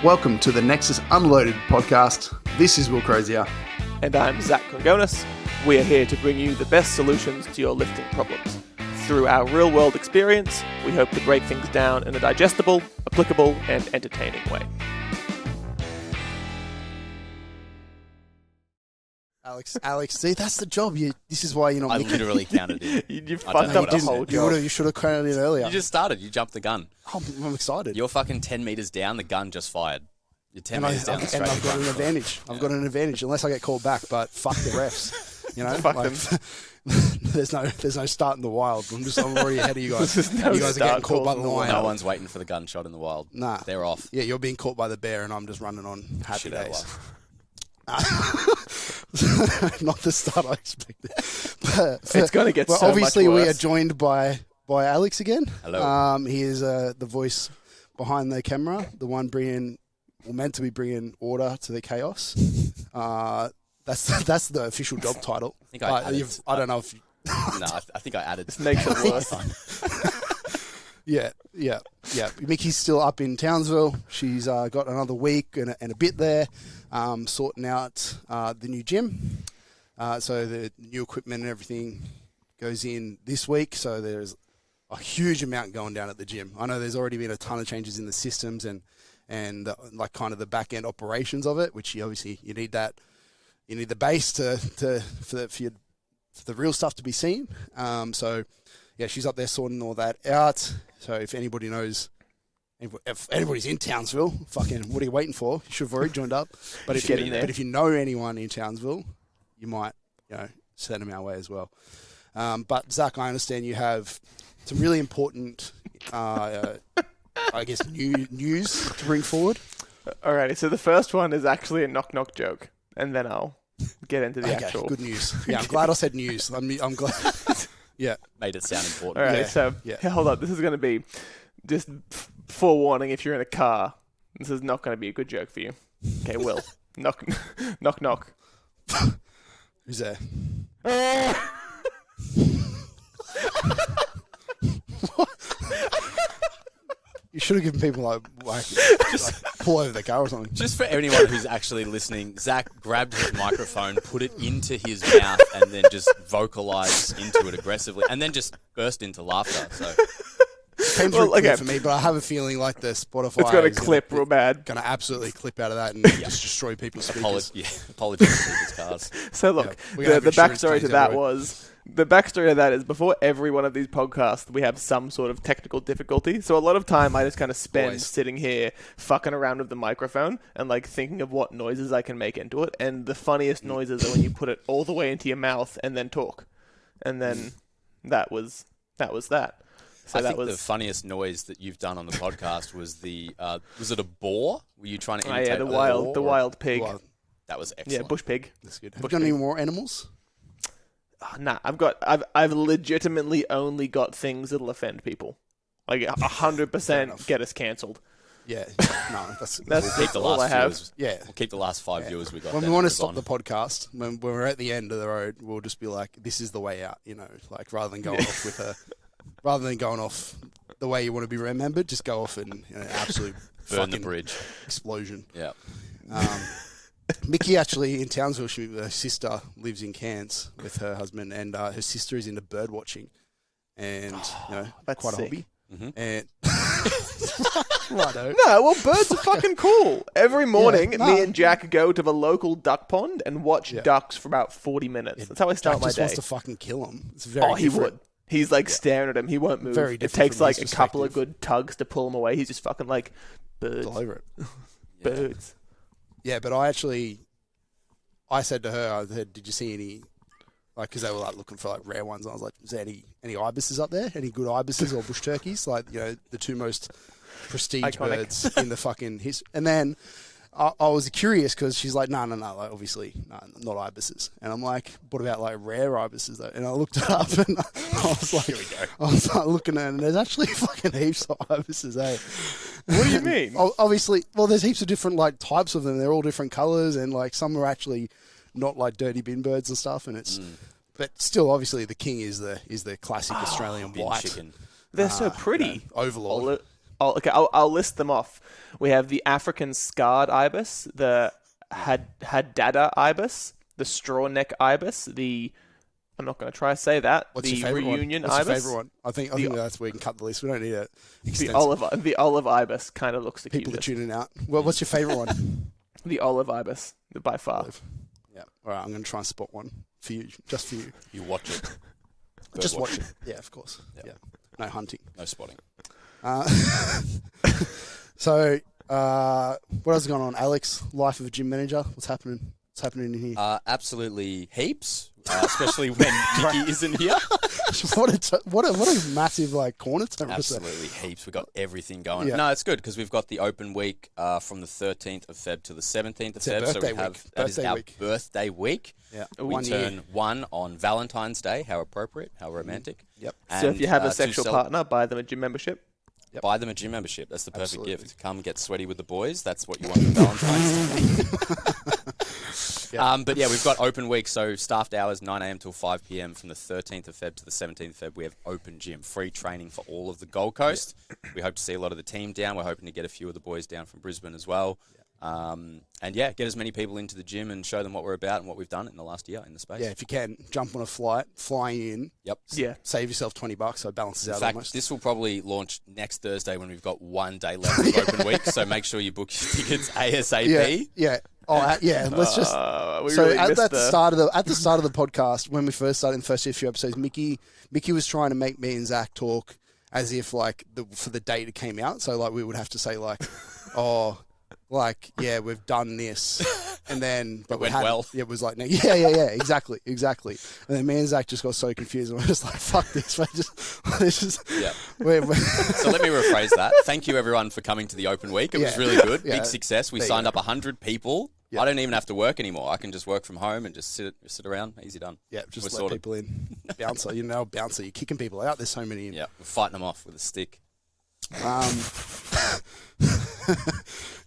Welcome to the Nexus Unloaded podcast. This is Will Crozier. And I'm Zach Congonis. We are here to bring you the best solutions to your lifting problems. Through our real-world experience, we hope to break things down in a digestible, applicable, and entertaining way. Alex, see, that's the job. This is why you're not. I literally counted it. You fucked up the whole job. You should have counted it earlier. You just started. You jumped the gun. I'm excited. You're fucking 10 meters down. The gun just fired. You're 10 meters down. And I've got an advantage. I've got an advantage unless I get called back. But fuck the refs. You know, Fuck them. there's no start in the wild. I'm already ahead of you guys. No You guys are getting caught by the lion. No one's waiting for the gunshot in the wild. Nah, they're off. Yeah, you're being caught by the bear, and I'm just running on happy Shit days. Not the start I expected. It's going to get so much worse. Obviously, we are joined by Alex again. Hello. He is the voice behind the camera, the one meant to be bringing order to the chaos. That's the official job title. I don't know if. No, I think I added. This makes it worse. Yeah. Mickey's still up in Townsville. She's got another week and a bit there, sorting out the new gym. So the new equipment and everything goes in this week. So there's a huge amount going down at the gym. I know there's already been a ton of changes in the systems and like kind of the back end operations of it, which you need that. You need the base for the real stuff to be seen. So yeah, she's up there sorting all that out. So if anybody knows, if anybody's in Townsville, fucking, what are you waiting for? You should have already joined up. But if you know anyone in Townsville, you might, send them our way as well. But Zach, I understand you have some really important, news to bring forward. Alrighty, so the first one is actually a knock-knock joke, and then I'll get into the actual. Good news. Yeah, I'm glad I said news. I'm glad. Yeah. Made it sound important. All right, hold up. This is going to be just forewarning if you're in a car. This is not going to be a good joke for you. Okay, Will. knock. Who's there? You should have given people like pull over the car or something. Just for anyone who's actually listening, Zach grabbed his microphone, put it into his mouth, and then just vocalized into it aggressively, and then just burst into laughter. So. Seems clear for me, but I have a feeling like the Spotify it's going to clip real bad. Going to absolutely clip out of that and just destroy people's speakers. Apologies to people's cars. So look, the backstory to that was... The backstory of that is before every one of these podcasts, we have some sort of technical difficulty. So a lot of time I just kind of spend sitting here fucking around with the microphone and like thinking of what noises I can make into it. And the funniest noises are when you put it all the way into your mouth and then talk. And then that was that. So I think the funniest noise that you've done on the podcast was was it a boar? Were you trying to imitate the wild pig. That was excellent. Yeah, bush pig. That's good. Have you got any more animals? Nah, I've legitimately only got things that'll offend people. Like 100% get us cancelled. Yeah, no, that's all I have. Yeah, we'll keep the last 5 viewers we got. When we want to stop the podcast, when we're at the end of the road, we'll just be like, "This is the way out," like rather than going off the way you want to be remembered, just go off and absolute burn the bridge explosion. Yeah. Mickey actually in Townsville, her sister lives in Cairns with her husband, and her sister is into bird watching, and that's quite sick. a hobby. Mm-hmm. And righto. No, well, birds are fucking cool. Every morning, me and Jack go to the local duck pond and watch ducks for about 40 minutes. That's how I start Jack my just day. wants to fucking kill them. It's very he would. He's like staring at him. He won't move. Very it different takes from like his a couple of good tugs to pull him away. He's just fucking like birds. all over it. Birds. Yeah, but I said to her, did you see any, like, because they were like looking for like rare ones. And I was like, is there any ibises up there? Any good ibises or bush turkeys? Like, the two most prestige Iconic birds in the fucking history. And then I was curious because she's like, no, like obviously, no, not ibises. And I'm like, what about like rare ibises though? And I looked it up and I was like, here we go. I was like looking at it and there's actually fucking heaps of ibises, eh? What do you mean? Obviously, well, there's heaps of different like types of them. They're all different colours and like some are actually not like dirty bin birds and stuff. And it's, but still, obviously, the king is the classic Australian bin white chicken. They're so pretty. Overlord. I'll list them off. We have the African scarred ibis, the Haddada ibis, the straw neck ibis, the I'm not going to try to say that. What's the your favorite reunion one? What's ibis. your favorite one? I think that's where we can cut the list. We don't need it. The olive ibis kind of looks the People cutest. are tuning out. Well, what's your favorite one? The olive ibis, by far. Yeah. All right, I'm going to try and spot one for you, just for you. You watch it. Just watch it. Yeah, of course. Yeah. No hunting. No spotting. So, what else is going on, Alex? Life of a gym manager. What's happening? What's happening in here? Absolutely heaps, especially when Mickey isn't here. what a massive corner temperature. Absolutely heaps. We've got everything going. Yeah. No, it's good because we've got the open week from the 13th of Feb to the 17th of Feb. So that is our birthday week. Yeah. We turn 1 on Valentine's Day. How appropriate. How romantic. Yep. And, so if you have a sexual partner, buy them a gym membership. Yep. Buy them a gym membership. That's the perfect gift. Come get sweaty with the boys. That's what you want for Valentine's Day. But yeah, we've got open week. So staffed hours 9 a.m. till 5 p.m. from the 13th of Feb to the 17th of Feb. We have open gym, free training for all of the Gold Coast. Yeah. We hope to see a lot of the team down. We're hoping to get a few of the boys down from Brisbane as well. And get as many people into the gym and show them what we're about and what we've done in the last year in the space. Yeah, if you can, jump on a flight, flying in. Yep. Yeah. Save yourself $20, so it balances out in fact, almost. This will probably launch next Thursday when we've got 1 day left of open week. So make sure you book your tickets ASAP. Yeah. Oh, yeah. Let's just. At the start of the podcast, when we first started in the first few episodes, Mickey was trying to make me and Zach talk as if for the date it came out. So we would have to say we've done this, and then but it went well. It was exactly. And then me and Zach just got so confused, and we're just like, "Fuck this!" So let me rephrase that. Thank you everyone for coming to the open week. It was really good, big success. We signed up 100 people. Yep. I don't even have to work anymore. I can just work from home and just sit around. Easy done. Yeah, just let people in. Bouncer, bouncer. You're kicking people out. There's so many in. Yeah, we're fighting them off with a stick.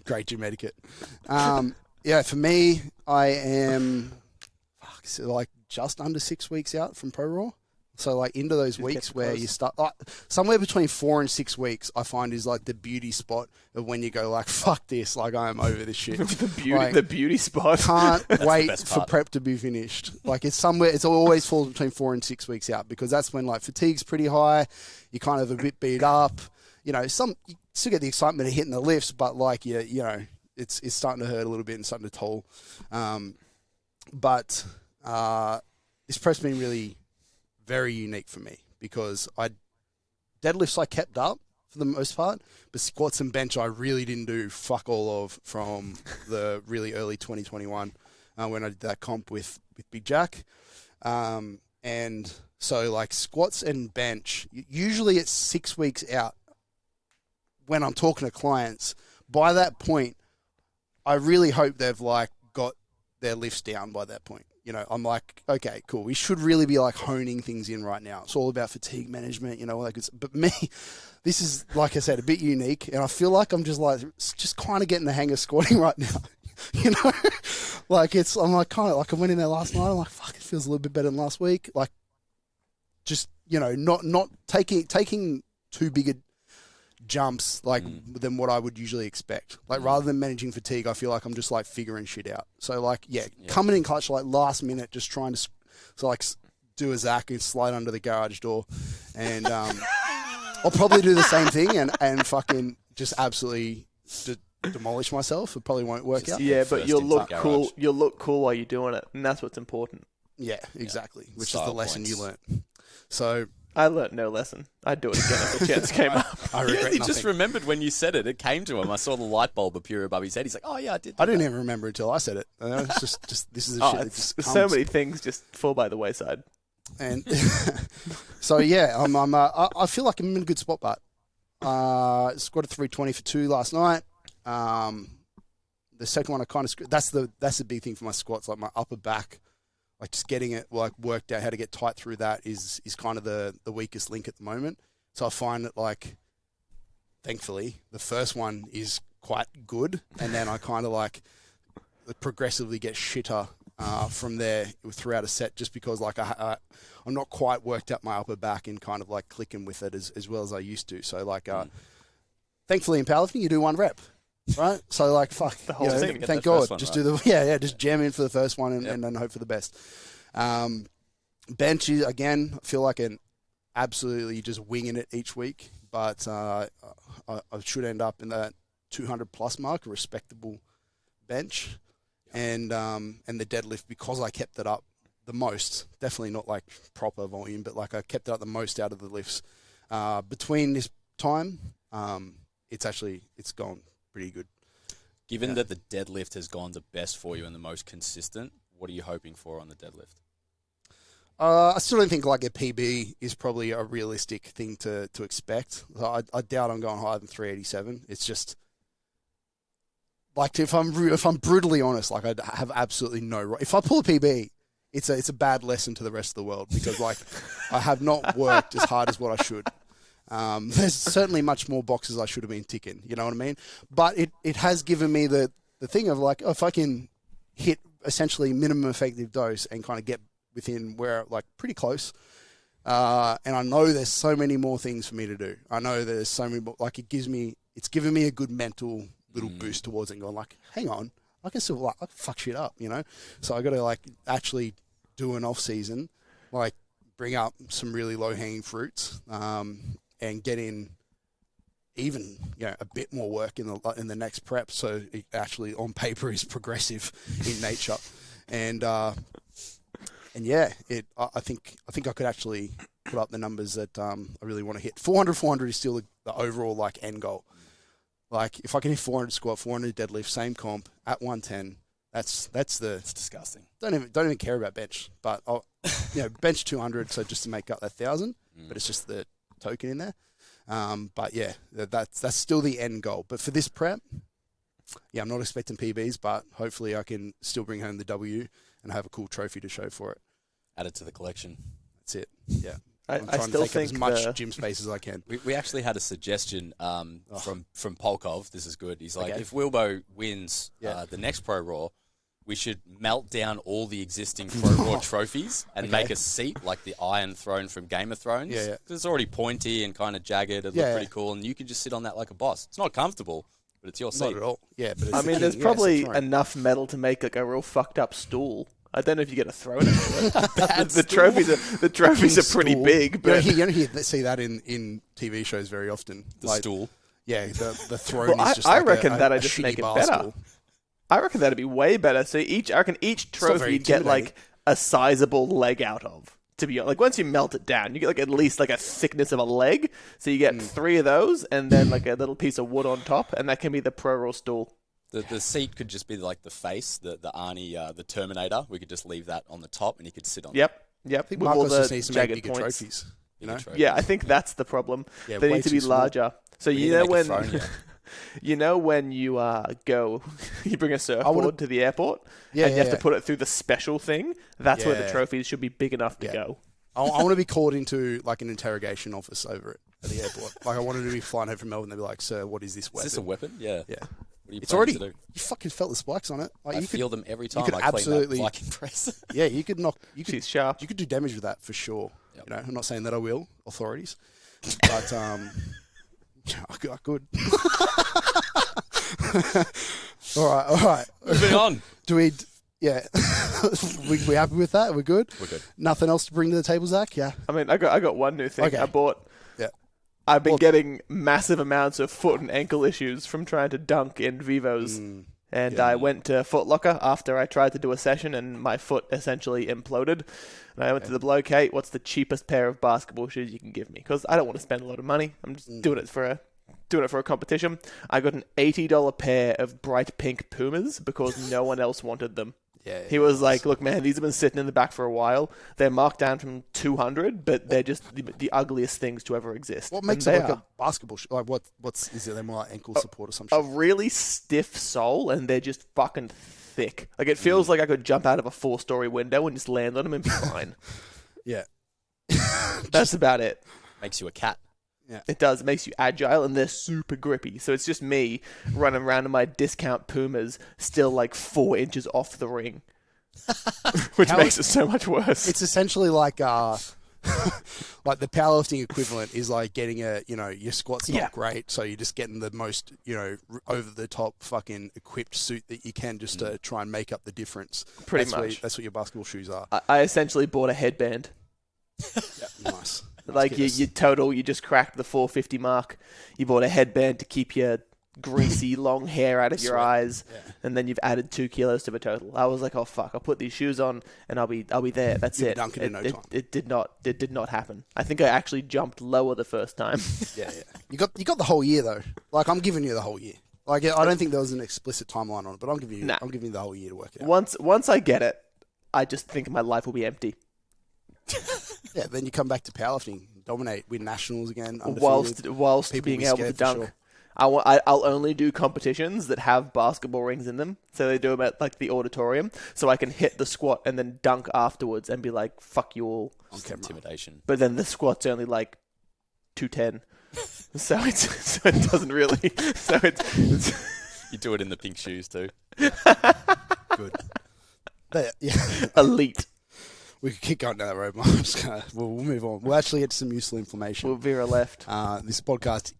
Great gym etiquette. For me, I am just under 6 weeks out from Pro Raw. So into those weeks where you start somewhere between 4 and 6 weeks, I find is the beauty spot of when you go fuck this, I am over this shit. the beauty spot. Can't wait for prep to be finished. It's always falls between 4 and 6 weeks out because that's when fatigue's pretty high. You're kind of a bit beat up. You still get the excitement of hitting the lifts, but it's starting to hurt a little bit and starting to toll. But this prep's been really very unique for me because deadlifts I kept up for the most part, but squats and bench I really didn't do fuck all of from the really early 2021 when I did that comp with Big Jack. And so squats and bench, usually it's 6 weeks out. When I'm talking to clients, by that point, I really hope they've got their lifts down by that point. I'm okay, cool. We should really be honing things in right now. It's all about fatigue management, all that good stuff. But me, this is, like I said, a bit unique, and I feel like I'm just kind of getting the hang of squatting right now. I'm I went in there last night. I'm fuck, it feels a little bit better than last week. Not taking too big a jumps than what I would usually expect. Rather than managing fatigue, I feel like I'm just figuring shit out. So coming in clutch last minute, just trying to do a Zach and slide under the garage door, and I'll probably do the same thing and fucking just absolutely demolish myself. It probably won't work out. Yeah, but you'll look cool. Garage. You'll look cool while you're doing it, and that's what's important. Yeah, exactly. Which is the lesson you learnt. So. I learnt no lesson. I'd do it again if the chance came up. I regret nothing. He just remembered when you said it. It came to him. I saw the light bulb appear above his head. He's like, "Oh yeah, I did." I didn't even remember until I said it. It's just this is a shit that just comes. So many things just fall by the wayside. And so I feel like I'm in a good spot, but squatted 320 for 2 last night. The second one I kind of that's the big thing for my squats, my upper back. Just getting it worked out how to get tight through that is kind of the weakest link at the moment. So I find that thankfully the first one is quite good, and then I kind of progressively get shitter from there throughout a set, just because I'm not quite worked up my upper back and kind of clicking with it as well as I used to. So thankfully in powerlifting, you do 1 rep, right? So like, fuck, the whole thing. Thank God, just do just jam in for the first one and then hope for the best. Bench is, again, I feel like absolutely just winging it each week, but I should end up in that 200 plus mark, a respectable bench, and the deadlift, because I kept it up the most, definitely not like proper volume, but like I kept it up the most out of the lifts between this time. It's gone pretty good. Given that the deadlift has gone the best for you and the most consistent, what are you hoping for on the deadlift? I still don't think like a PB is probably a realistic thing to expect. I doubt I'm going higher than 387. It's just like, if I'm brutally honest, like I have absolutely no. If I pull a PB, it's a bad lesson to the rest of the world, because like I have not worked as hard as what I should. There's certainly much more boxes I should have been ticking. You know what I mean? But it has given me the thing of like, if I can hit essentially minimum effective dose and kind of get within where, like, pretty close. And I know there's so many more things for me to do. I know there's so many more, like, it's given me a good mental little boost towards it, and going like, hang on, I can still, like, I can fuck shit up, you know? So I got to, like, actually do an off season, like, bring up some really low hanging fruits, and get in even, you know, a bit more work in the next prep. So it actually on paper is progressive in nature. And yeah, I think I could actually put up the numbers that I really want to hit. 400 is still the overall, like, end goal. Like, if I can hit 400 squat, 400 deadlift, same comp at 110, that's It's disgusting. Don't even care about bench, but I'll, bench 200, so just to make up that 1,000. But it's just the token in there. But yeah, that's still the end goal. But for this prep, yeah, I'm not expecting PBs, but hopefully I can still bring home the W and have a cool trophy to show for it. Add it to the collection. That's it. Yeah. I'm I trying still to take up think as much gym space as I can. We actually had a suggestion from Polkov. This is good. He's like, if Wilbo wins the next Pro Raw, we should melt down all the existing Pro Raw trophies and make a seat like the Iron Throne from Game of Thrones. Yeah. Because it's already pointy and kind of jagged. It looks pretty cool, and you can just sit on that like a boss. It's not comfortable, but it's your seat. Not at all. Yeah, but it's I mean, there's probably enough metal to make like a real fucked up stool. I don't know if you get a throne into it. the trophies are pretty big, but you see that in TV shows very often. The stool. Yeah, the throne is just I like reckon a that'd just shitty make it bar better. stool. I reckon that'd be way better. So I reckon each trophy you'd get like a sizable leg out of. To be honest, like once you melt it down, you get like at least like a thickness of a leg. So you get 3 of those, and then like a little piece of wood on top, and that can be the Pro Raw stool. The seat could just be like the face, the Arnie, the Terminator. We could just leave that on the top, and he could sit on. Yep. I think with all Marcos the just needs to make jagged bigger points. trophies. You know? Yeah, I think that's the problem. Yeah, they way need to be too small. larger. So you know when you know when you go, you bring a surfboard to the airport, and you have to put it through the special thing. That's where the trophies should be big enough to go. I want to be called into like an interrogation office over it at the airport. Like I wanted to be flying home from Melbourne. They'd be like, "Sir, what is this weapon? Is this a weapon?" Yeah. Yeah. What are you It's already. to do? You fucking felt the spikes on it. Like, I feel them every time could I clean absolutely- that Viking press. Yeah, you could knock. She's sharp. You could do damage with that for sure. Yep. You know, I'm not saying that I will, authorities, but I could. All right. Moving on. Do we? Yeah, we happy with that? We're good. We're good. Nothing else to bring to the table, Zach? Yeah. I mean, I got one new thing. Okay. I bought. Yeah. I've been getting massive amounts of foot and ankle issues from trying to dunk in Vivos. And I went to Foot Locker after I tried to do a session and my foot essentially imploded. And I went to the bloke, hey, what's the cheapest pair of basketball shoes you can give me? Because I don't want to spend a lot of money. I'm just doing it for a competition. I got an $80 pair of bright pink Pumas because no one else wanted them. Yeah, he was like, look, man, these have been sitting in the back for a while. They're marked down from 200, but they're just the ugliest things to ever exist. What makes it like a basketball shoe? Like is it? They're more like ankle support or something? A really stiff sole, and they're just fucking thick. Like it feels like I could jump out of a 4-story window and just land on them and be fine. Yeah. That's about it. Makes you a cat. Yeah. It does. It makes you agile, and they're super grippy. So it's just me running around in my discount Pumas, still like 4 inches off the ring, which makes it so much worse. It's essentially like like the powerlifting equivalent is like getting your squat's not great, so you're just getting the most, over the top fucking equipped suit that you can just to try and make up the difference. Pretty much. That's what your basketball shoes are. I essentially bought a headband. Nice. Like you just cracked the 450 mark. You bought a headband to keep your greasy long hair out of your eyes, and then you've added 2 kilos to the total. I was like, oh fuck, I'll put these shoes on and I'll be there. That's it. Dunk it in no time. It did not happen. I think I actually jumped lower the first time. Yeah. You got the whole year though. Like I'm giving you the whole year. Like I don't think there was an explicit timeline on it, but I'm giving you the whole year to work it out. Once I get it, I just think my life will be empty. Yeah, then you come back to powerlifting, dominate, win nationals again, whilst being able to dunk. Sure. I'll only do competitions that have basketball rings in them. So they do them at like the auditorium, so I can hit the squat and then dunk afterwards and be like, "Fuck you all." Intimidation. But then the squat's only like 210, so it doesn't really. So it's you do it in the pink shoes too. Good. But, elite. We could keep going down that road, but we'll move on. We'll actually get to some useful information. We'll veer left. This podcast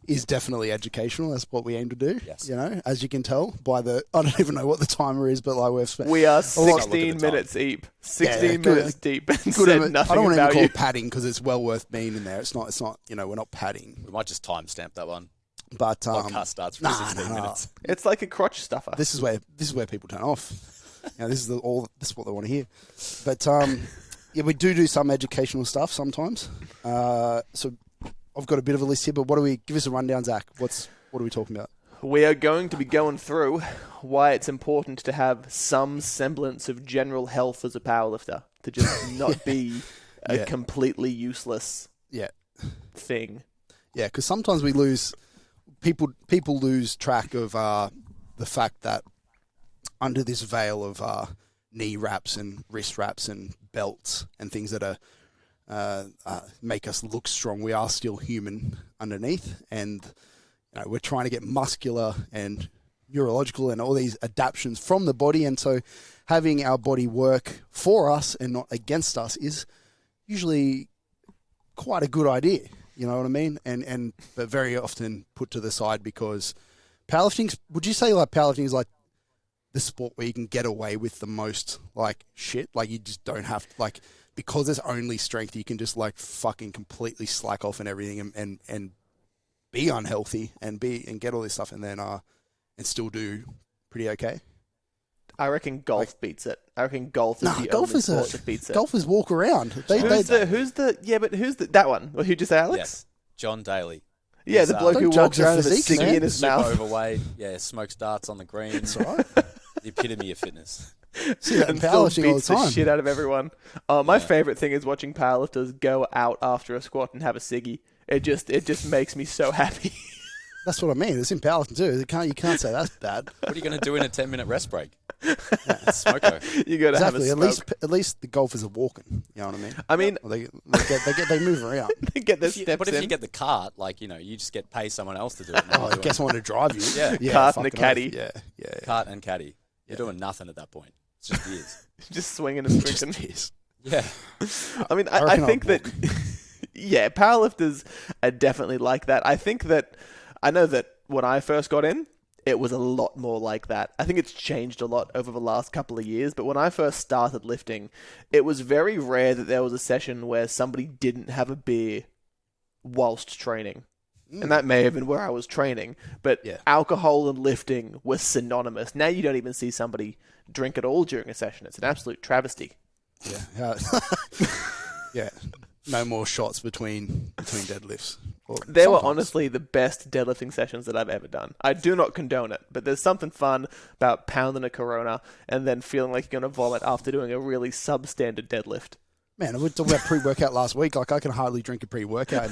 is definitely educational. That's what we aim to do. Yes. As you can tell by I don't even know what the timer is, but like we are 16 minutes deep. 16 minutes deep and said nothing. I don't want to even call it padding because it's well worth being in there. It's not. We're not padding. We might just timestamp that one. But podcast starts for 16 minutes. It's like a crotch stuffer. This is where people turn off. This is what they want to hear. But we do some educational stuff sometimes. So I've got a bit of a list here, but give us a rundown, Zach. What are we talking about? We are going to be going through why it's important to have some semblance of general health as a powerlifter, to just not be a completely useless thing. Yeah, because sometimes people lose track of the fact that under this veil of knee wraps and wrist wraps and belts and things that make us look strong, we are still human underneath, and we're trying to get muscular and neurological and all these adaptations from the body, and so having our body work for us and not against us is usually quite a good idea. You know what I mean? But very often put to the side because powerlifting. Would you say like powerlifting is like the sport where you can get away with the most like shit? Like you just don't have like, because it's only strength, you can just like fucking completely slack off and everything and be unhealthy and get all this stuff and then and still do pretty okay. I reckon golf beats it. I reckon golf is the only sport that beats it. Golfers walk around. Who's that one? Who just Alex? Yes. John Daly. Yeah, the bloke who walks around with a physique, ciggy in his Super mouth. overweight. Yeah, smokes darts on the green. That's all right. The epitome of fitness. See that in And still powerlifting all the beats time. the shit out of everyone. My favourite thing is watching powerlifters go out after a squat and have a ciggy. It just makes me so happy. That's what I mean. It's in powerlifting too. You can't say that's bad. What are you going to do in a 10-minute rest break? Smoko. You got to have a smoke. At least the golfers are walking. You know what I mean? I mean, they move around. They get their steps But if in. you get the cart, like you just pay someone else to do it. I guess I want to drive you. Yeah. Cart and a caddy. Yeah. Cart and caddy. You're doing nothing at that point. It's just beers. Just swinging and drinking. Just piss. Yeah. I mean, I think that powerlifters are definitely like that. I know that when I first got in, it was a lot more like that. I think it's changed a lot over the last couple of years, but when I first started lifting, it was very rare that there was a session where somebody didn't have a beer whilst training. And that may have been where I was training, but alcohol and lifting were synonymous. Now you don't even see somebody drink at all during a session. It's an absolute travesty. Yeah. Yeah. No more shots between deadlifts. They were honestly the best deadlifting sessions that I've ever done. I do not condone it, but there's something fun about pounding a Corona and then feeling like you're going to vomit after doing a really substandard deadlift. Man, we were talking about pre-workout last week. Like, I can hardly drink a pre-workout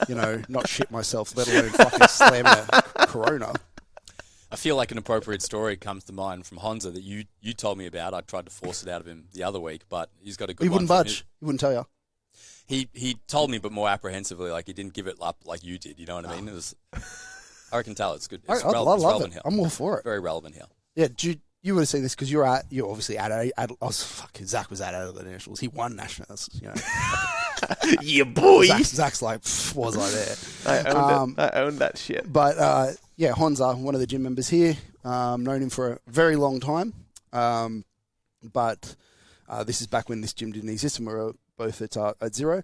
and not shit myself, let alone fucking slam a Corona. I feel like an appropriate story comes to mind from Honza that you told me about. I tried to force it out of him the other week, but he's got a good one. He wouldn't budge. He wouldn't tell you. He told me, but more apprehensively, like he didn't give it up like you did. You know what I mean? It was. I can tell it's good. It's I love relevant it. here. I'm all for it. Very relevant here. Yeah, you would have seen this because you're obviously at Zach was at the nationals. He won nationals. Yeah, boy. Zach's like, was I there? I owned that shit. But Honza, one of the gym members here, known him for a very long time. But this is back when this gym didn't exist, and we were both at zero.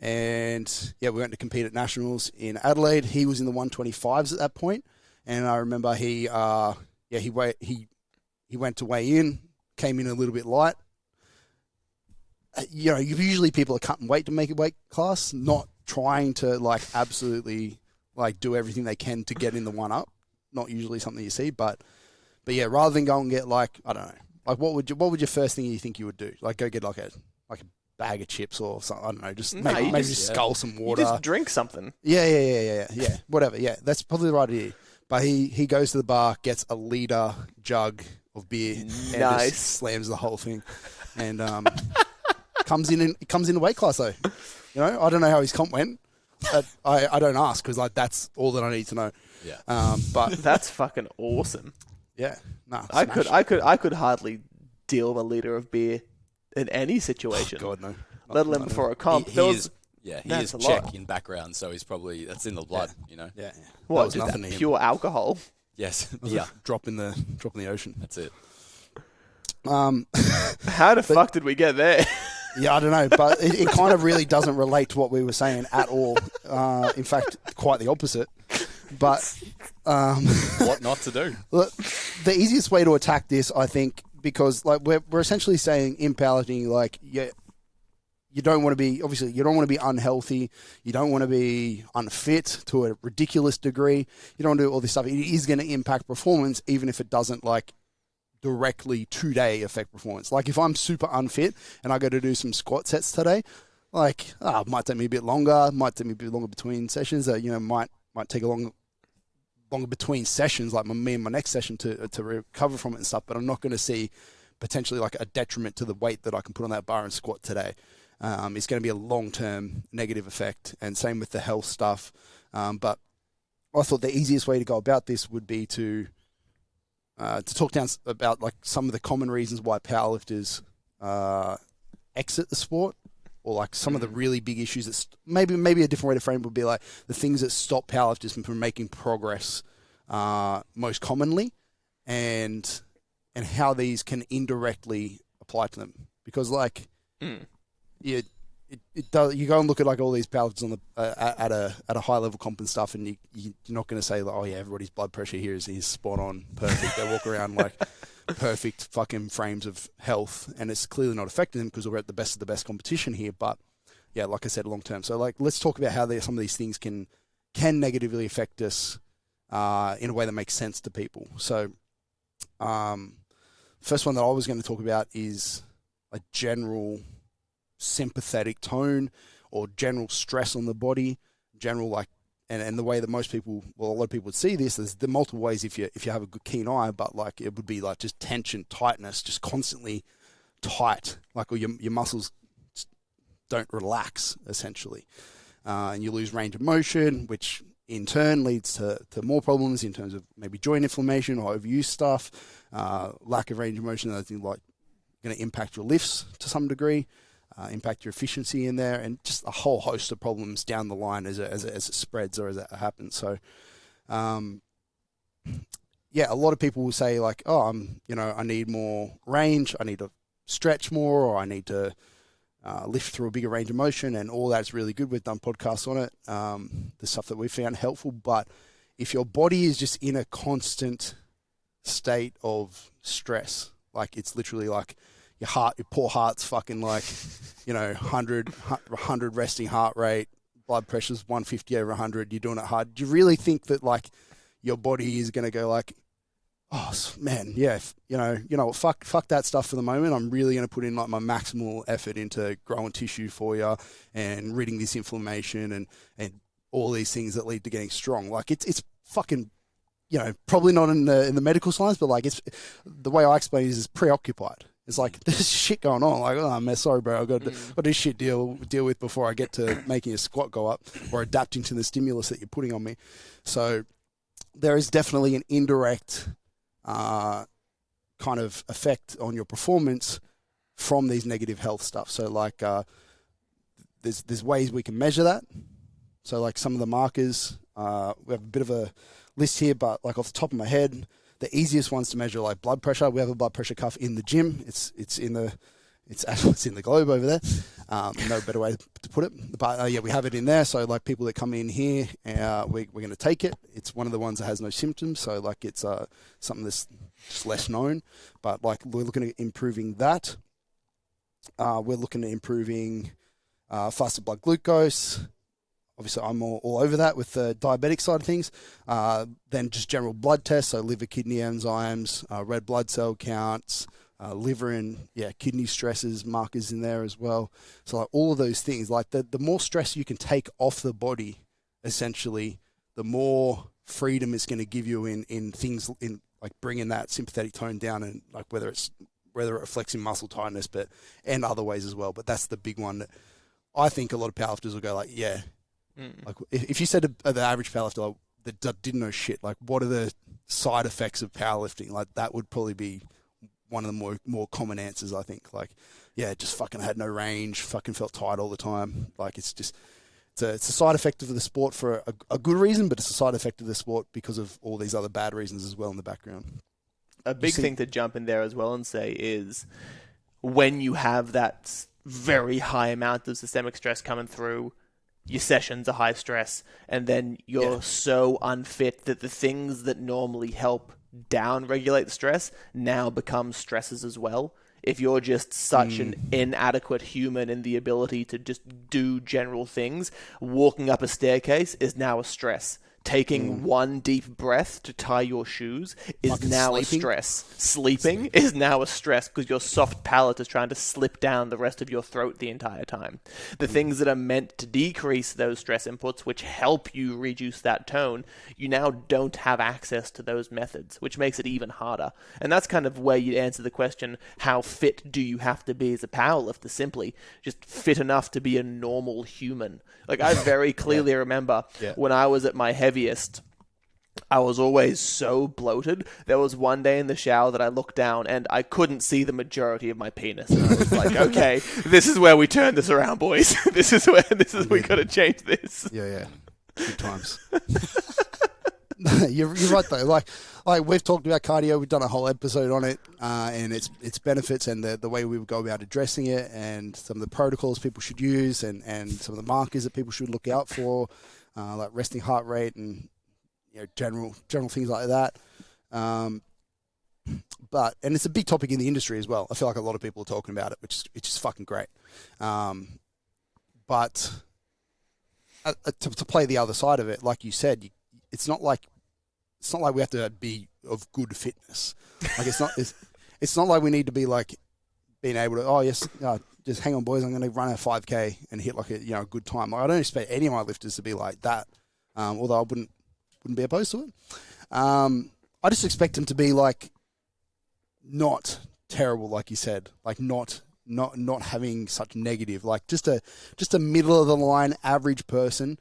And we went to compete at nationals in Adelaide. He was in the 125s at that point, and I remember he went to weigh in, came in a little bit light. Usually people are cutting weight to make a weight class, not trying to absolutely do everything they can to get in the one up. Not usually something you see, but rather than go and get I don't know, what would your first thing you think you would do? Go get a bag of chips or something. I don't know, just maybe just scull some water. You just drink something. Yeah. Whatever. Yeah, that's probably the right idea. But he goes to the bar, gets a litre jug of beer, and just slams the whole thing, and comes in weight class though. I don't know how his comp went. I don't ask because that's all that I need to know. Yeah. But that's fucking awesome. Yeah. Nah. I could hardly deal with a litre of beer in any situation. Oh, God, no. Let alone before a comp. He is Czech in background, so he's probably that's in the blood. Yeah. What? Just nothing pure alcohol. Yes. Yeah. Drop in the ocean. That's it. How the fuck did we get there? Yeah, I don't know, but it kind of really doesn't relate to what we were saying at all. In fact, quite the opposite. But what not to do? Look, the easiest way to attack this, I think, because we're essentially saying in powerlifting, you don't want to be unhealthy, you don't want to be unfit to a ridiculous degree, you don't want to do all this stuff. It is going to impact performance, even if it doesn't directly today affect performance. If I'm super unfit and I go to do some squat sets today, it might take me a bit longer, between sessions. Might take a longer between sessions, me and my next session to recover from it and stuff. But I'm not going to see potentially a detriment to the weight that I can put on that bar and squat today. It's going to be a long-term negative effect, and same with the health stuff. But I thought the easiest way to go about this would be to talk down about some of the common reasons why powerlifters exit the sport, or some of the really big issues that maybe a different way to frame it would be the things that stop powerlifters from making progress most commonly, and how these can indirectly apply to them. Because it does. You go and look at all these powerlifters on the at a high level comp and stuff, and you're not going to say everybody's blood pressure here is spot on, perfect. They walk around perfect fucking frames of health, and it's clearly not affecting them because we're at the best of the best competition here. But yeah, like I said, long term. So let's talk about how some of these things can negatively affect us in a way that makes sense to people. So first one that I was going to talk about is a general sympathetic tone or general stress on the body, and the way that most people, a lot of people would see this, there's the multiple ways if you have a good keen eye, but it would be just tension, tightness, just constantly tight, or your muscles don't relax essentially, and you lose range of motion, which in turn leads to more problems in terms of maybe joint inflammation or overuse stuff, lack of range of motion. I think going to impact your lifts to some degree. Impact your efficiency in there, and just a whole host of problems down the line as it spreads or as it happens. So, a lot of people will say I need more range, I need to stretch more, or I need to lift through a bigger range of motion, and all that's really good. We've done podcasts on it, the stuff that we found helpful. But if your body is just in a constant state of stress, it's literally your poor heart's fucking 100 resting heart rate, blood pressure's 150 over 100, you're doing it hard. Do you really think that your body is going to go oh man, yeah, you know what, fuck that stuff for the moment. I'm really going to put in my maximal effort into growing tissue for you and ridding this inflammation and all these things that lead to getting strong. It's fucking, probably not in the medical science, but it's the way I explain it is preoccupied. It's there's shit going on. Oh man, sorry bro, I've got this shit deal with before I get to making a squat go up or adapting to the stimulus that you're putting on me. So there is definitely an indirect kind of effect on your performance from these negative health stuff. So there's ways we can measure that. So like some of the markers, we have a bit of a list here, but like off the top of my head, the easiest ones to measure like blood pressure. We have a blood pressure cuff in the gym. It's in the globe over there. No better way to put it. But we have it in there. So like people that come in here, we're going to take it. It's one of the ones that has no symptoms. So like it's something that's just less known. But like we're looking at improving that. We're looking at improving fasted blood glucose. Obviously, I'm all over that with the diabetic side of things. Then just general blood tests, so liver, kidney enzymes, red blood cell counts, liver and kidney stresses, markers in there as well. So like all of those things, like the more stress you can take off the body, essentially, the more freedom it's going to give you in things in like bringing that sympathetic tone down, and like whether it reflects in muscle tightness, and other ways as well. But that's the big one that I think a lot of powerlifters will go like, yeah. Like if you said to the average powerlifter like, that didn't know shit, like what are the side effects of powerlifting? Like that would probably be one of the more common answers, I think. Like, just fucking had no range, fucking felt tight all the time. Like it's a side effect of the sport for a good reason, but it's a side effect of the sport because of all these other bad reasons as well in the background. A big thing to jump in there as well and say is when you have that very high amount of systemic stress coming through, your sessions are high stress, and then you're so unfit that the things that normally help down-regulate the stress now become stresses as well. If you're just such an inadequate human in the ability to just do general things, walking up a staircase is now a stress. Taking one deep breath to tie your shoes is Fucking now sleeping. a stress. Sleeping is now a stress because your soft palate is trying to slip down the rest of your throat the entire time. The things that are meant to decrease those stress inputs, which help you reduce that tone, you now don't have access to those methods, which makes it even harder. And that's kind of where you answer the question, how fit do you have to be as a powerlifter? Simply just fit enough to be a normal human. Like I very clearly remember when I was at my heaviest, I was always so bloated. There was one day in the shower that I looked down and I couldn't see the majority of my penis. And I was like, okay, this is where we turn this around, boys. We got to change this. Yeah. Good times. You're right though. Like we've talked about cardio, we've done a whole episode on it, and its benefits and the way we would go about addressing it, and some of the protocols people should use, and some of the markers that people should look out for, like resting heart rate and general things like that. But it's a big topic in the industry as well. I feel like a lot of people are talking about it, which is fucking great. But to play the other side of it, like you said, it's not like we have to be of good fitness. Like it's not like we need to be like being able to just hang on boys, I'm going to run a 5K and hit like a good time. Like, I don't expect any of my lifters to be like that. Although I wouldn't be opposed to it. I just expect them to be like not terrible, like you said, like not having such negative, like just a middle of the line average person.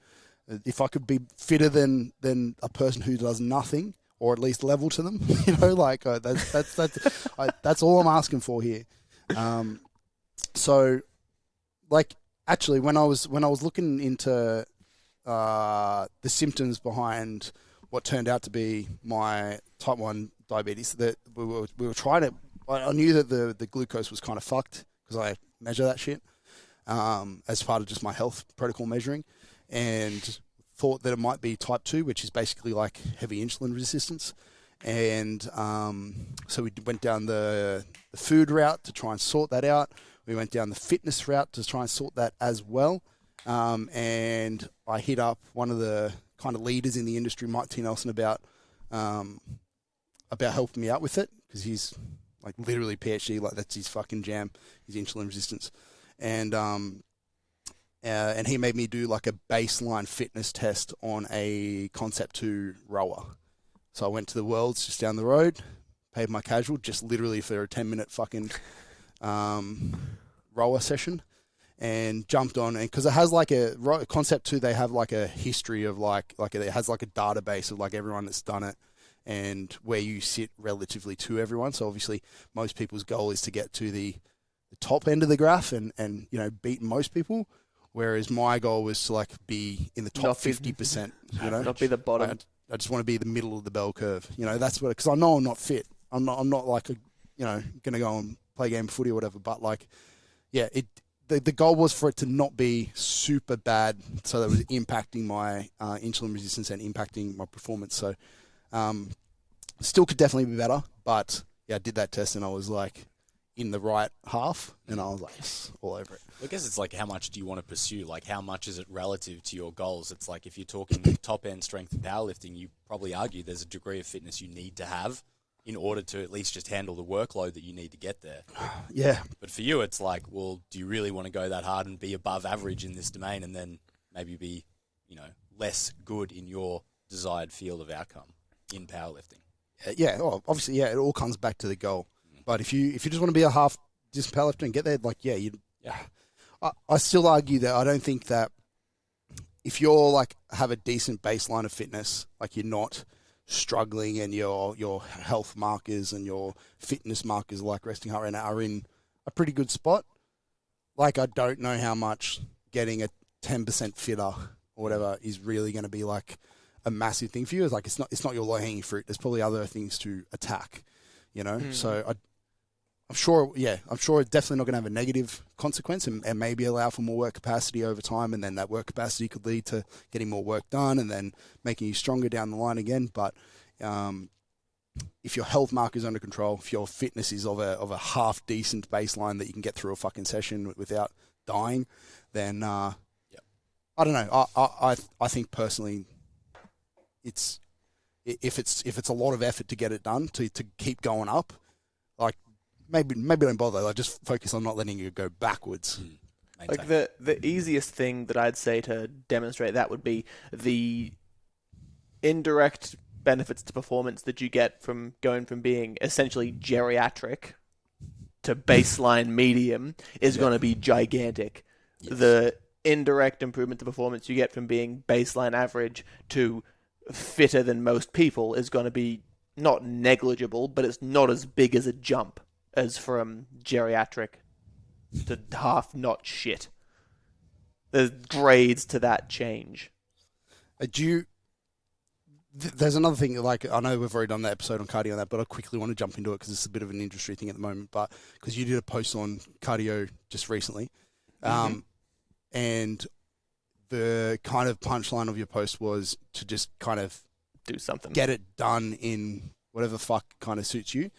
If I could be fitter than a person who does nothing, or at least level to them, that's all I'm asking for here. So, like, actually, when I was looking into the symptoms behind what turned out to be my type 1 diabetes, that we were trying to. I knew that the glucose was kind of fucked because I measure that shit as part of just my health protocol measuring, and thought that it might be type 2, which is basically like heavy insulin resistance. And so we went down the food route to try and sort that out. We went down the fitness route to try and sort that as well. And I hit up one of the kind of leaders in the industry, Mike T. Nelson, about helping me out with it, because he's like literally PhD, like that's his fucking jam, his insulin resistance. And he made me do like a baseline fitness test on a Concept 2 rower. So I went to the Worlds just down the road, paid my casual, just literally for a 10-minute fucking rower session, and jumped on. And because it has like a Concept 2, they have like a history of it has like a database of like everyone that's done it and where you sit relatively to everyone. So obviously most people's goal is to get to the top end of the graph and beat most people. Whereas my goal was to like be in the top 50%, you know, not be the bottom. I just want to be the middle of the bell curve, you know. That's what, because I know I'm not fit. I'm not like gonna go and play a game of footy or whatever. But like, yeah, the goal was for it to not be super bad, so that it was impacting my insulin resistance and impacting my performance. So, still could definitely be better, but yeah, I did that test and I was like in the right half, and I was like, yes, all over it. I guess it's like, how much do you want to pursue? Like, how much is it relative to your goals? It's like, if you're talking top-end strength and powerlifting, you probably argue there's a degree of fitness you need to have in order to at least just handle the workload that you need to get there. Yeah. But for you, it's like, well, do you really want to go that hard and be above average in this domain and then maybe be, you know, less good in your desired field of outcome in powerlifting? Yeah, well, obviously, yeah, it all comes back to the goal. But if you just want to be a half-distance powerlifter and get there, like, yeah, I still argue that I don't think that if you're like have a decent baseline of fitness, like you're not struggling and your health markers and your fitness markers like resting heart rate are in a pretty good spot. Like, I don't know how much getting a 10% fitter or whatever is really going to be like a massive thing for you. It's like it's not your low-hanging fruit. There's probably other things to attack, you know. So I'm sure it's definitely not going to have a negative consequence and maybe allow for more work capacity over time, and then that work capacity could lead to getting more work done and then making you stronger down the line again. But if your health marker is under control, if your fitness is of a half decent baseline that you can get through a fucking session without dying, then I don't know. I think personally, it's if it's a lot of effort to get it done to keep going up, like. Maybe don't bother. Like, just focus on not letting you go backwards. Like the easiest thing that I'd say to demonstrate that would be the indirect benefits to performance that you get from going from being essentially geriatric to baseline medium is going to be gigantic. Yes. The indirect improvement to performance you get from being baseline average to fitter than most people is going to be not negligible, but it's not as big as a jump as from geriatric to half not shit. There's grades to that change. There's another thing, like, I know we've already done that episode on cardio and that, but I quickly want to jump into it because it's a bit of an industry thing at the moment, but because you did a post on cardio just recently, and the kind of punchline of your post was to just kind of do something, get it done in whatever fuck kind of suits you.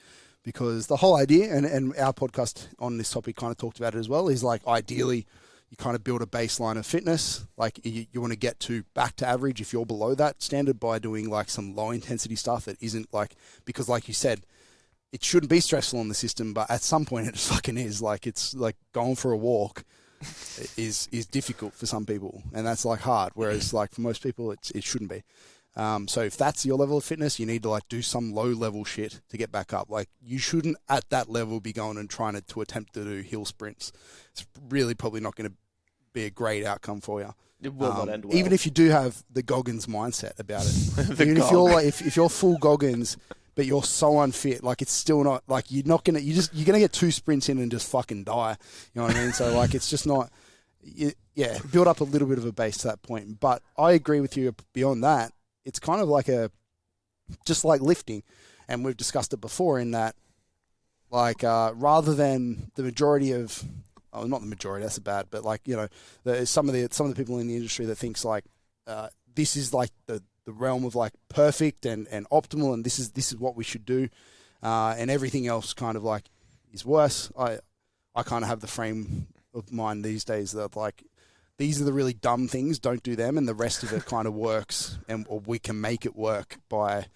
Because the whole idea, and our podcast on this topic kind of talked about it as well, is like ideally you kind of build a baseline of fitness. Like you want to get to back to average if you're below that standard by doing like some low intensity stuff that isn't like, because like you said, it shouldn't be stressful on the system, but at some point it just fucking is. Like, it's like going for a walk is difficult for some people, and that's like hard. Whereas like for most people it shouldn't be. So if that's your level of fitness, you need to like do some low level shit to get back up. Like, you shouldn't at that level be going and trying to attempt to do hill sprints. It's really probably not going to be a great outcome for you. It will not end well. Even if you do have the Goggins mindset about it. Even if you're like, if you're full Goggins, but you're so unfit, like it's still not like you're going to get 2 sprints in and just fucking die. You know what I mean? So like, it's just not, build up a little bit of a base to that point. But I agree with you beyond that. It's kind of like just like lifting, and we've discussed it before in that, like, rather than the majority of, not the majority, that's bad, but like, you know, some of the people in the industry that thinks like, this is like the realm of like perfect and optimal, and this is what we should do, and everything else kind of like is worse. I kind of have the frame of mind these days that like, these are the really dumb things, don't do them, and the rest of it kind of works, or we can make it work by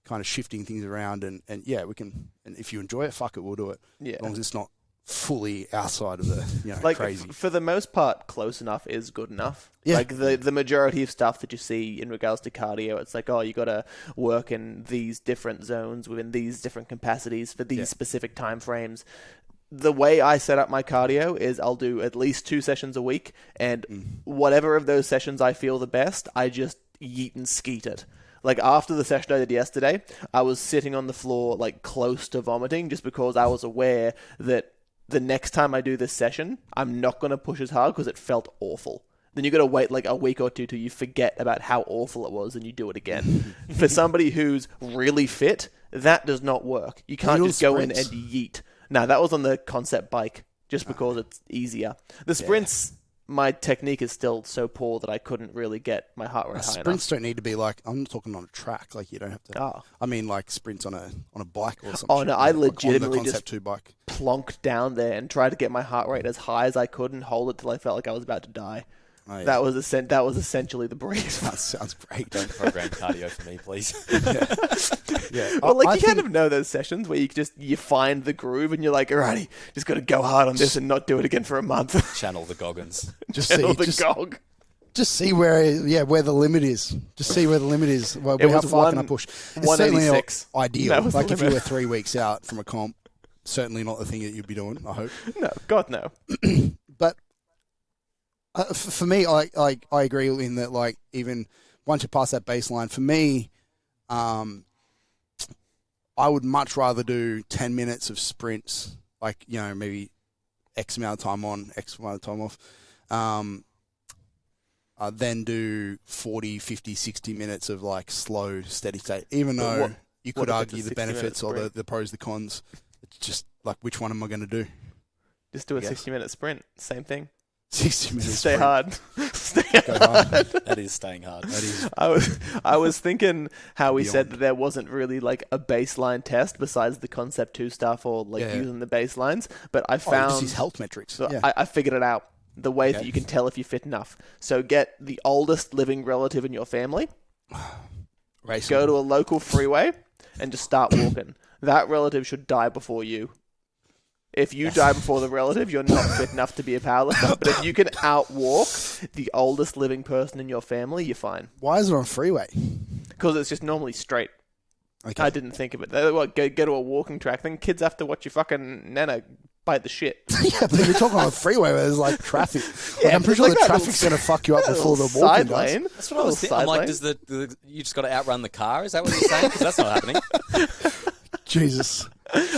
kind of shifting things around, and yeah, we can, and if you enjoy it, fuck it, we'll do it. Yeah. As long as it's not fully outside of the, you know, like, crazy. For the most part, close enough is good enough. Yeah. Like the majority of stuff that you see in regards to cardio, it's like, oh, you got to work in these different zones within these different capacities for these specific time frames. The way I set up my cardio is I'll do at least 2 sessions a week, and whatever of those sessions I feel the best, I just yeet and skeet it. Like, after the session I did yesterday, I was sitting on the floor, like, close to vomiting, just because I was aware that the next time I do this session, I'm not going to push as hard because it felt awful. then you got to wait like a week or two till you forget about how awful it was and you do it again. For somebody who's really fit, that does not work. You can't just go in and yeet. No, that was on the concept bike just because it's easier. The sprints, my technique is still so poor that I couldn't really get my heart rate high enough. Sprints don't need to be like, I'm not talking on a track, like you don't have to. Oh. I mean like sprints on a bike or something. Oh no, I legitimately like just bike. plonked down there and tried to get my heart rate as high as I could and hold it till I felt like I was about to die. Oh, yeah. That was essentially the brief. That sounds great. Don't program cardio for me, please. Yeah. Well, like you kind of know those sessions where you find the groove and you're like, alrighty, just got to go hard on this and not do it again for a month. Channel the Goggins. Channel the Gog. Just see where the limit is. Just see where the limit is. Well, how far can I push? It's certainly not ideal. Like if you were 3 weeks out from a comp, certainly not the thing that you'd be doing, I hope. No, God no. But for me, I agree in that, like, even once you pass that baseline, for me, I would much rather do 10 minutes of sprints, like, you know, maybe X amount of time on, X amount of time off, then do 40, 50, 60 minutes of, like, slow, steady state. Even though you could argue the benefits or the pros, the cons, it's just, like, which one am I going to do? Just do a 60-minute sprint. Same thing. 60 minutes. Stay hard. Stay hard. That is staying hard. That is. I was thinking how we said that there wasn't really like a baseline test besides the Concept 2 stuff or like using the baselines, but I found these health metrics. So I figured it out. The way that you can tell if you're fit enough. So get the oldest living relative in your family. Go to a local freeway and just start walking. That relative should die before you. If you die before the relative, you're not fit enough to be a powerlifter. But if you can outwalk the oldest living person in your family, you're fine. Why is it on freeway? Because it's just normally straight. Okay. I didn't think of it. Go to a walking track. Then kids have to watch your fucking nana bite the shit. Yeah, but you're talking on a freeway where there's like traffic. Like, I'm pretty sure the traffic's going to fuck you up before the walking lane. does. That's what I was thinking. I'm like, does you just got to outrun the car? Is that what you're saying? Because that's not happening. Jesus.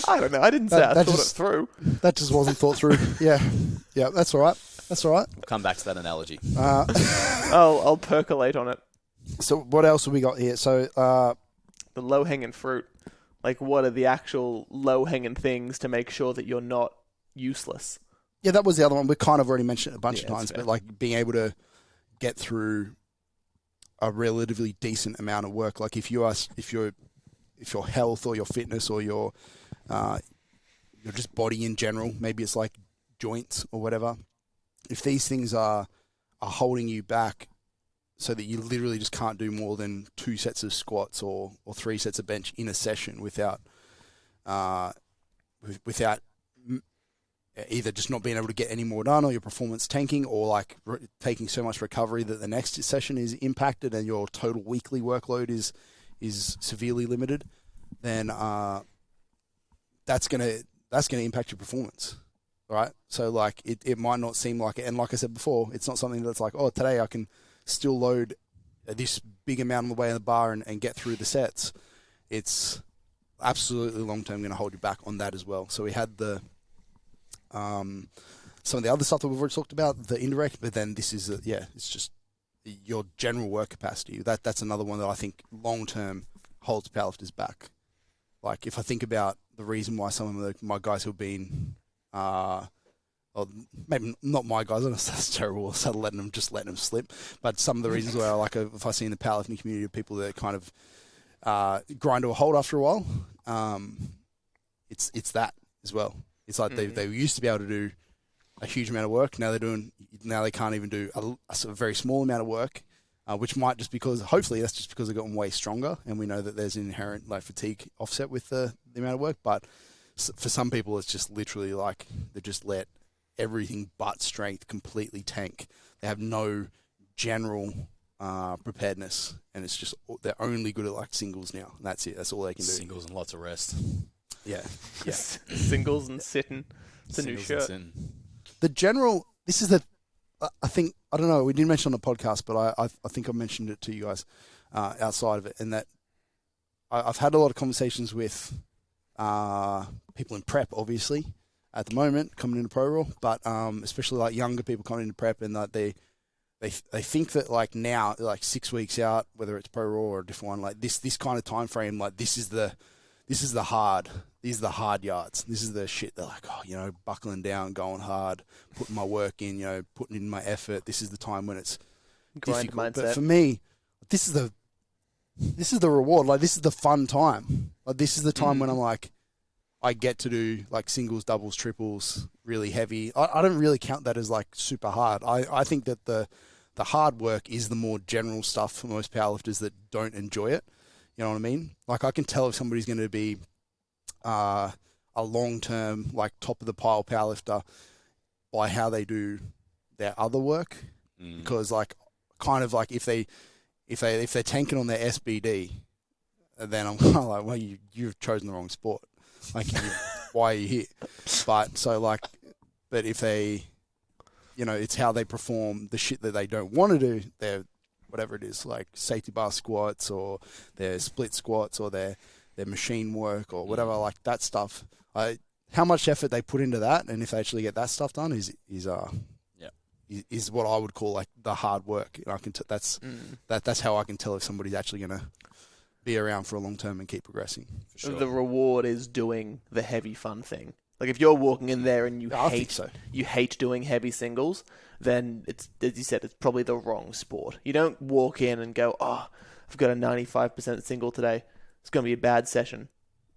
I don't know. I didn't say I thought it through. That just wasn't thought through. Yeah. Yeah, that's all right. That's all right. We'll come back to that analogy. I'll percolate on it. So what else have we got here? So the low-hanging fruit. Like, what are the actual low-hanging things to make sure that you're not useless? Yeah, that was the other one. We kind of already mentioned it a bunch of times, fair. but like being able to get through a relatively decent amount of work. Like if your health or your fitness or your just body in general, maybe it's like joints or whatever. If these things are holding you back so that you literally just can't do more than 2 sets of squats or 3 sets of bench in a session without either just not being able to get any more done or your performance tanking or like taking so much recovery that the next session is impacted and your total weekly workload is severely limited, then that's gonna impact your performance, right? So like it might not seem like it, and like I said before, it's not something that's like, oh, today I can still load this big amount on the way in the bar and get through the sets. It's absolutely long term going to hold you back on that as well. So we had the some of the other stuff that we've already talked about, the indirect, but then this is it's just your general work capacity. That's another one that I think long term holds powerlifters back. Like if I think about the reason why some of my guys who've been, or maybe not my guys, that's terrible. So letting them slip. But some of the reasons why if I see in the powerlifting community people that kind of grind to a halt after a while, it's that as well. It's like they used to be able to do a huge amount of work. Now they can't even do a very small amount of work, which might just because, hopefully that's just because they've gotten way stronger. And we know that there's an inherent like fatigue offset with the amount of work. But for some people, it's just literally like they just let everything but strength completely tank. They have no general preparedness, and it's just they're only good at like singles now. And that's it. That's all they can do. Singles and lots of rest. Yeah. Singles and sitting. It's a new shirt. The general, this is I think, I don't know, we didn't mention on the podcast, but I think I mentioned it to you guys outside of it, and that I've had a lot of conversations with people in prep, obviously, at the moment, coming into Pro Roll, but especially like younger people coming into prep, and that they think that like now, like 6 weeks out, whether it's pro raw or a different one, like this kind of time frame, like these are the hard yards. This is the shit they're like, oh, you know, buckling down, going hard, putting my work in, you know, putting in my effort. This is the time when it's Grind difficult. mindset. But for me, this is the reward. Like, this is the fun time. Like, this is the time when I'm like, I get to do like singles, doubles, triples, really heavy. I don't really count that as like super hard. I think that the hard work is the more general stuff for most powerlifters that don't enjoy it. You know what I mean? Like, I can tell if somebody's going to be a long-term, like, top of the pile powerlifter by how they do their other work. Because, like, kind of like if they're tanking on their SBD, then I'm kind of like, well, you've chosen the wrong sport. Like, why are you here? But if they, you know, it's how they perform the shit that they don't want to do. Their whatever it is, like safety bar squats or their split squats or their machine work or whatever, like that stuff. How much effort they put into that, and if they actually get that stuff done, is what I would call like the hard work. And I can that's how I can tell if somebody's actually going to be around for a long term and keep progressing. For sure. The reward is doing the heavy fun thing. Like, if you're walking in there and you hate doing heavy singles, then it's, as you said, it's probably the wrong sport. You don't walk in and go, oh, I've got a 95% single today. It's going to be a bad session.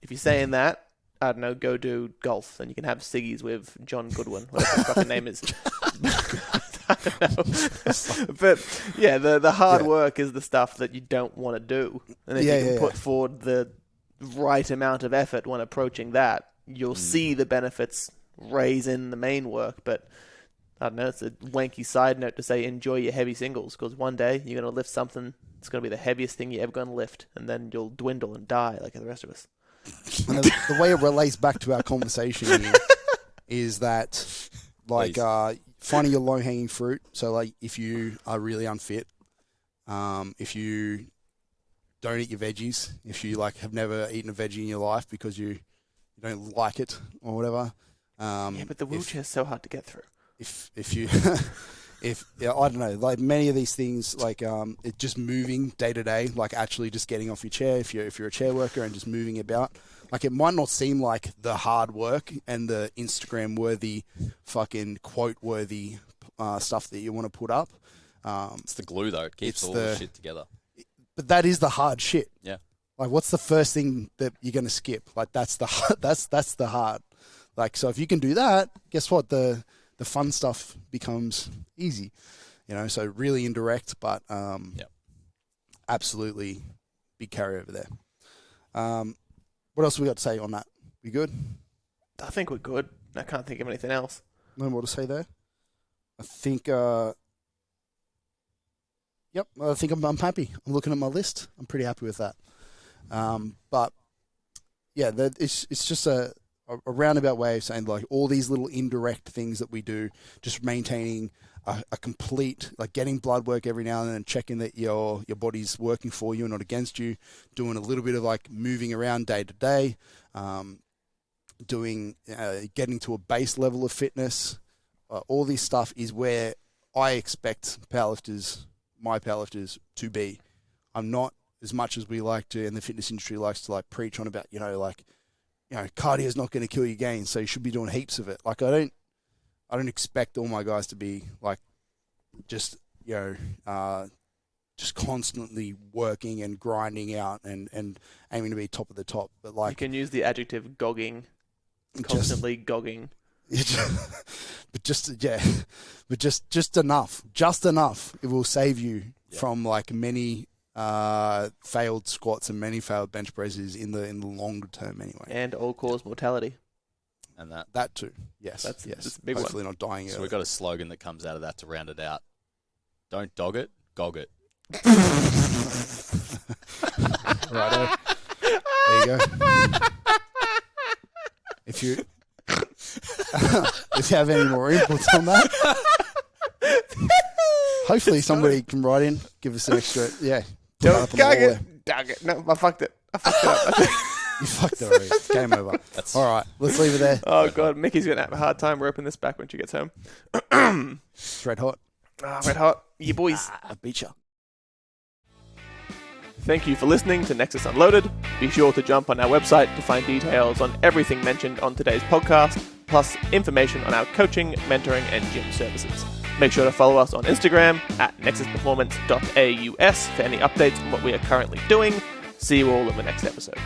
If you're saying that, I don't know, go do golf and you can have ciggies with John Goodwin, whatever his fucking name is. I don't know. But yeah, the hard work is the stuff that you don't want to do. And if you can put forward the right amount of effort when approaching that, you'll see the benefits raise in the main work. But I don't know, it's a wanky side note to say enjoy your heavy singles, because one day you're going to lift something that's going to be the heaviest thing you're ever going to lift, and then you'll dwindle and die like the rest of us. And the way it relates back to our conversation here is that, like, finding your low-hanging fruit. So, like, if you are really unfit, if you don't eat your veggies, if you, like, have never eaten a veggie in your life because you don't like it or whatever. Yeah, but the wheelchair's so hard to get through. If you... I don't know, like many of these things, like it's just moving day to day, like actually just getting off your chair if you're a chair worker and just moving about. Like, it might not seem like the hard work and the Instagram worthy, fucking quote worthy stuff that you want to put up. It's the glue though; it keeps all the shit together. But that is the hard shit. Yeah. Like, what's the first thing that you're gonna skip? Like, that's the hard. Like, so if you can do that, guess what? The fun stuff becomes easy, you know. So really indirect, but absolutely big carryover there. What else have we got to say on that? We good? I think we're good. I can't think of anything else. No more to say there. I think. Yep, I think I'm happy. I'm looking at my list. I'm pretty happy with that. But yeah, it's just a roundabout way of saying, like, all these little indirect things that we do, just maintaining a complete, like, getting blood work every now and then and checking that your body's working for you and not against you, doing a little bit of, like, moving around day to day, getting to a base level of fitness. All this stuff is where I expect my powerlifters to be. I'm not, as much as we like to, and the fitness industry likes to, like, preach on about, cardio is not going to kill your gains, so you should be doing heaps of it. Like, I don't expect all my guys to be, like, just constantly working and grinding out and aiming to be top of the top. But, like, you can use the adjective gogging, constantly gogging. But just enough. Just enough. It will save you from, like, many failed squats and many failed bench presses in the longer term anyway. And all-cause mortality. And that too. Yes. That's a big Hopefully one. Not dying early. So we've got a slogan that comes out of that to round it out. Don't dog it, gog it. Righto. There you go. If you have any more inputs on that, hopefully somebody can write in, give us an extra. Yeah. Don't gog it. Dog it. No, I fucked it. I fucked it up. You fucked it already. Game over. All right, let's leave it there. Oh, God. Mickey's going to have a hard time roping this back when she gets home. Red hot. Red hot. You boys. Beat ya. Thank you for listening to Nexus Unloaded. Be sure to jump on our website to find details on everything mentioned on today's podcast, plus information on our coaching, mentoring, and gym services. Make sure to follow us on Instagram at NexusPerformance.Aus for any updates on what we are currently doing. See you all in the next episode.